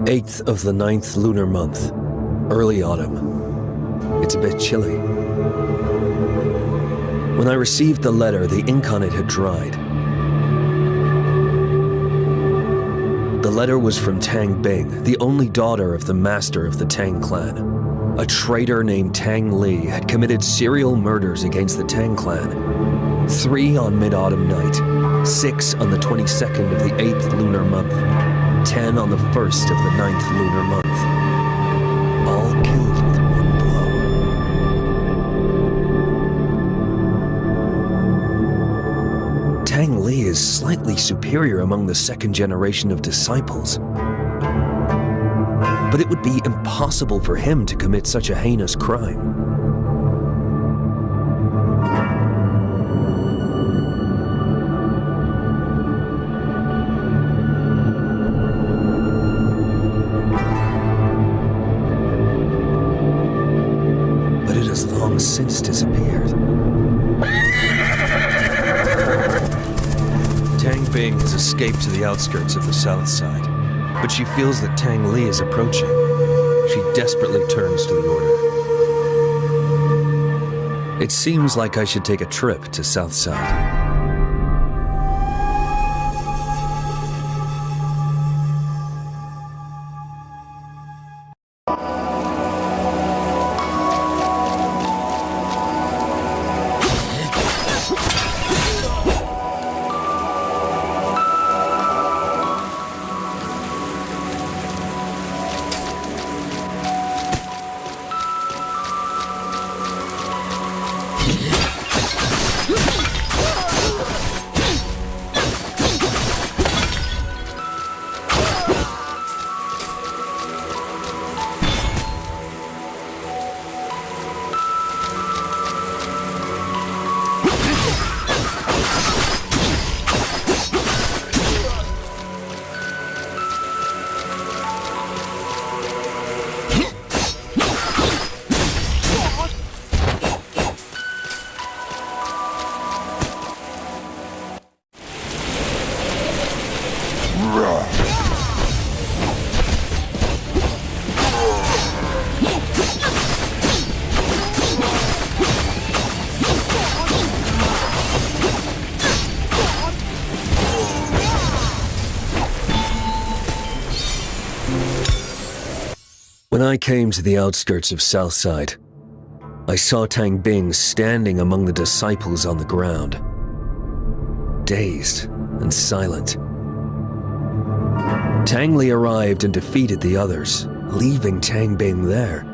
8th of the 9th lunar month, early autumn. It's a bit chilly. When I received the letter, the ink on it had dried. The letter was from Tang Bing, the only daughter of the master of the Tang clan. A traitor named Tang Li had committed serial murders against the Tang clan. 3 on mid-autumn night, 6 on the 22nd of the 8th lunar month, 10 on the 1st of the 9th lunar month. All killed with one blow. Tang Li is slightly superior among the second generation of disciples. But it would be impossible for him to commit such a heinous crime. Since disappeared. Tang Bing has escaped to the outskirts of the south side, but she feels that Tang Li is approaching. She desperately turns to the order. It seems like I should take a trip to south side. When I came to the outskirts of Southside, I saw Tang Bing standing among the disciples on the ground, dazed and silent. Tang Li arrived and defeated the others, leaving Tang Bing there.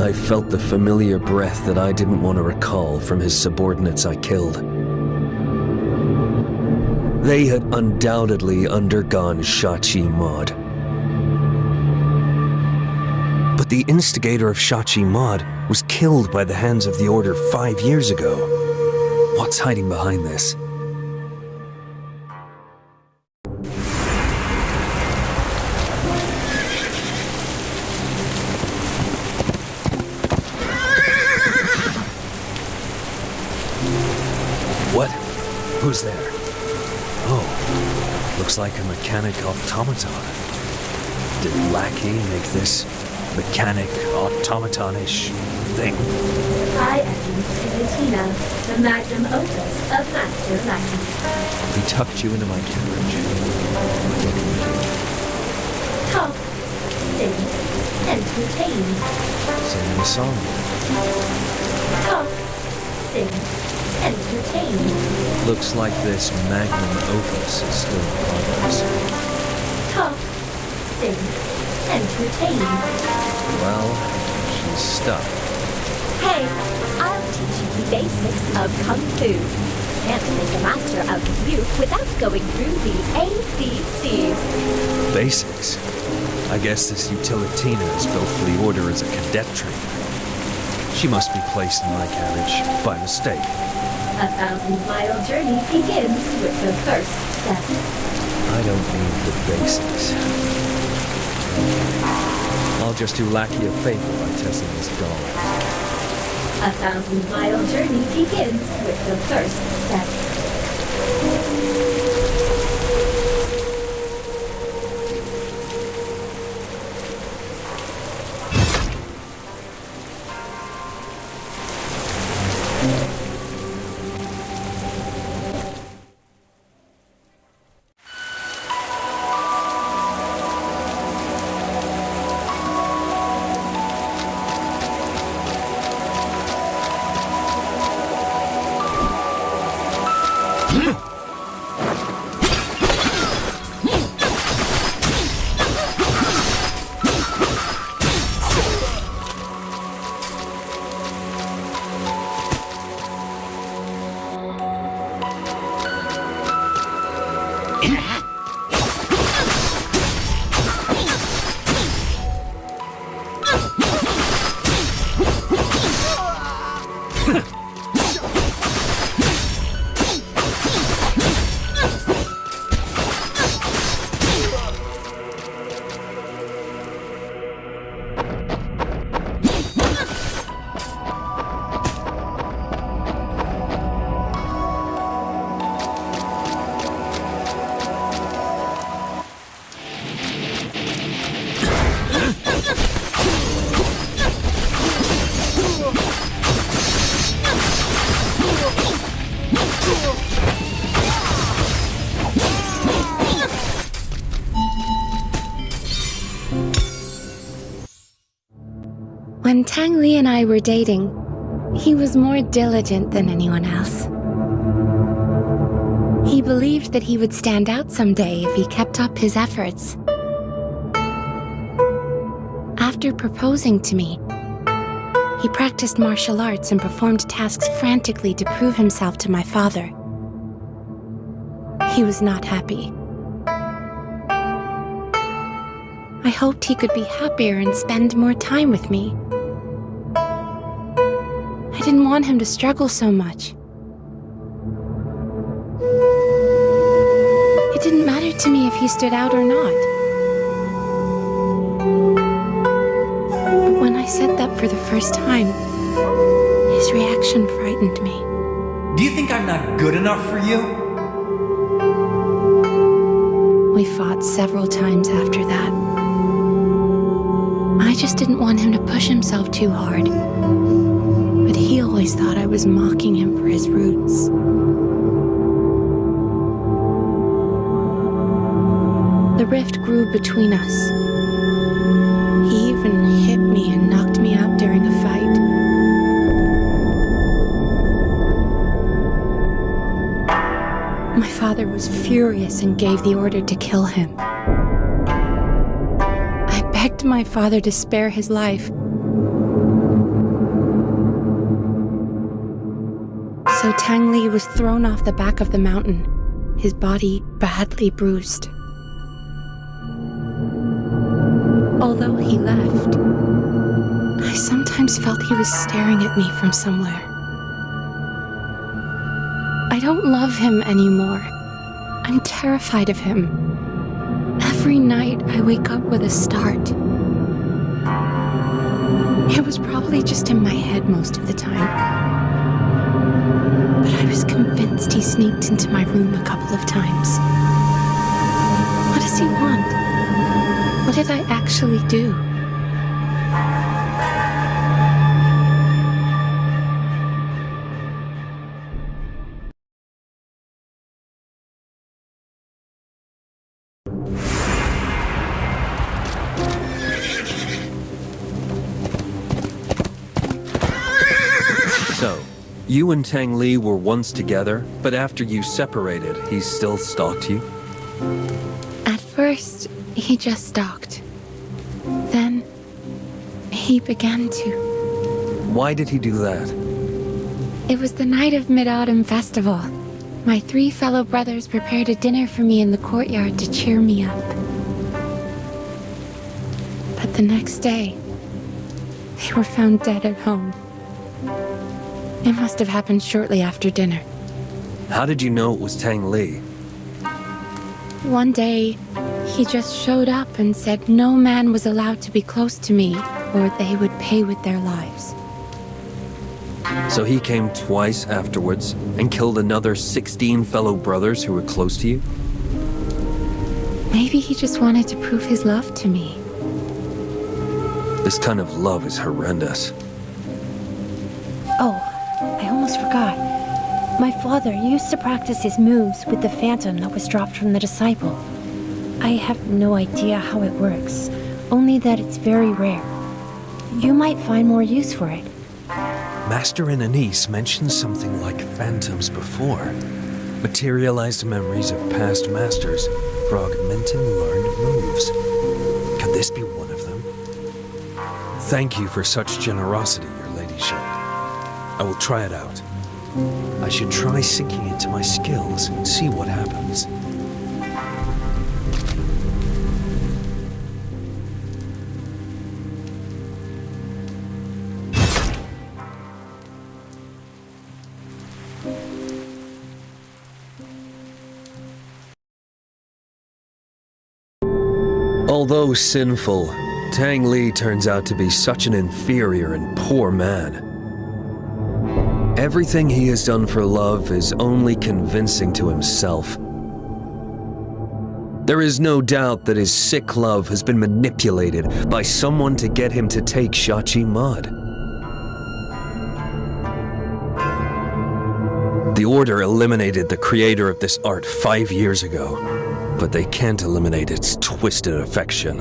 I felt the familiar breath that I didn't want to recall from his subordinates I killed. They had undoubtedly undergone Shachi Mod. But the instigator of Shachi Mod was killed by the hands of the Order 5 years ago. What's hiding behind this? What? Who's there? Oh, looks like a mechanic automaton. Did Lackey make this mechanic automaton-ish thing? I am Tina, the magnum opus of Master Lackey. He tucked you into my carriage. What can you do? Talk, sing, entertain. Sing me a song. Talk, sing, entertain. Looks like this magnum opus is still in progress. Talk, sing, entertain. Well, she's stuck. Hey, I'll teach you the basics of Kung Fu. Can't make a master out of you without going through the ABCs. Basics? I guess this Utilitina is built for the Order as a cadet trainer. She must be placed in my carriage by mistake. A 1,000-mile journey begins with the first step. I don't need the basics. I'll just do Lackey a favor by testing this doll. A 1,000-mile journey begins with the first step. When Tang Li and I were dating, he was more diligent than anyone else. He believed that he would stand out someday if he kept up his efforts. After proposing to me, he practiced martial arts and performed tasks frantically to prove himself to my father. He was not happy. I hoped he could be happier and spend more time with me. I didn't want him to struggle so much. It didn't matter to me if he stood out or not. But when I said that for the first time, his reaction frightened me. Do you think I'm not good enough for you? We fought several times after that. I just didn't want him to push himself too hard. But he always thought I was mocking him for his roots. The rift grew between us. He even hit me and knocked me out during a fight. My father was furious and gave the order to kill him. I begged my father to spare his life. So Tang Li was thrown off the back of the mountain, his body badly bruised. Although he left, I sometimes felt he was staring at me from somewhere. I don't love him anymore. I'm terrified of him. Every night I wake up with a start. It was probably just in my head most of the time. But I was convinced he sneaked into my room a couple of times. What does he want? What did I actually do? So, you and Tang Li were once together, but after you separated, he still stalked you? At first, he just stalked. Then, he began to. Why did he do that? It was the night of Mid-Autumn Festival. My 3 fellow brothers prepared a dinner for me in the courtyard to cheer me up. But the next day, they were found dead at home. It must have happened shortly after dinner. How did you know it was Tang Li? One day, he just showed up and said no man was allowed to be close to me, or they would pay with their lives. So he came twice afterwards and killed another 16 fellow brothers who were close to you? Maybe he just wanted to prove his love to me. This kind of love is horrendous. Oh, I almost forgot. My father used to practice his moves with the phantom that was dropped from the disciple. I have no idea how it works, only that it's very rare. You might find more use for it. Master and Anise mentioned something like phantoms before. Materialized memories of past masters for augmenting learned moves. Could this be one of them? Thank you for such generosity, your ladyship. I will try it out. I should try sinking into my skills and see what happens. Although sinful, Tang Li turns out to be such an inferior and poor man. Everything he has done for love is only convincing to himself. There is no doubt that his sick love has been manipulated by someone to get him to take Shachi Mud. The Order eliminated the creator of this art 5 years ago, but they can't eliminate its twisted affection.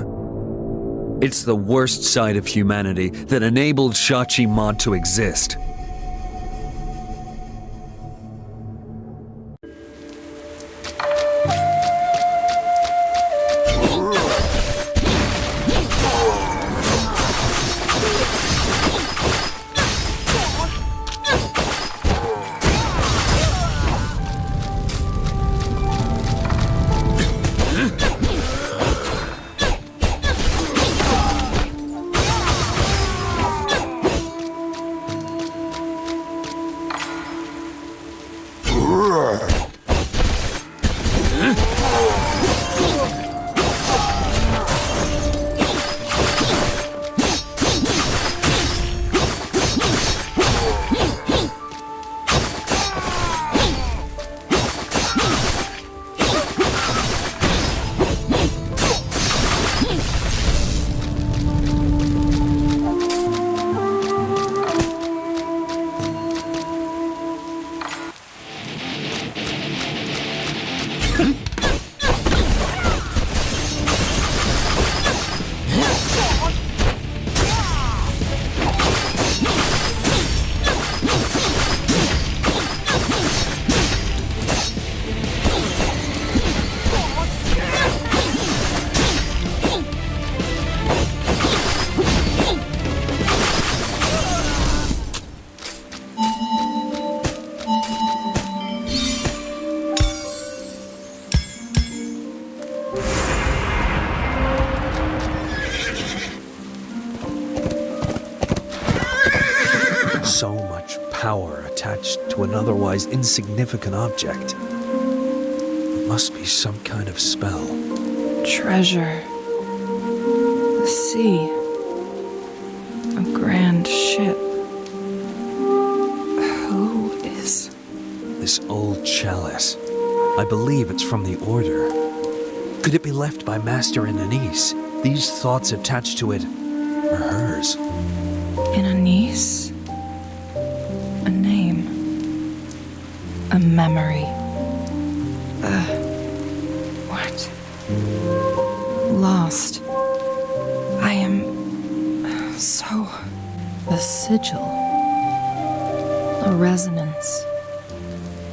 It's the worst side of humanity that enabled Shachi Mud to exist. So much power attached to an otherwise insignificant object. It must be some kind of spell. Treasure. The sea. A grand ship. Who is... This old chalice. I believe it's from the Order. Could it be left by Master and Anise? These thoughts attached to it are hers. In Anise? A name. A memory. What? Lost. I am... so... A sigil. A resonance.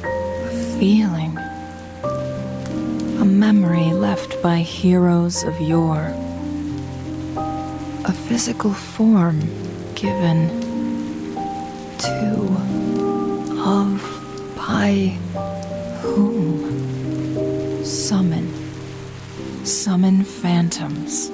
A feeling. A memory left by heroes of yore. A physical form given to, of, by whom? Summon phantoms.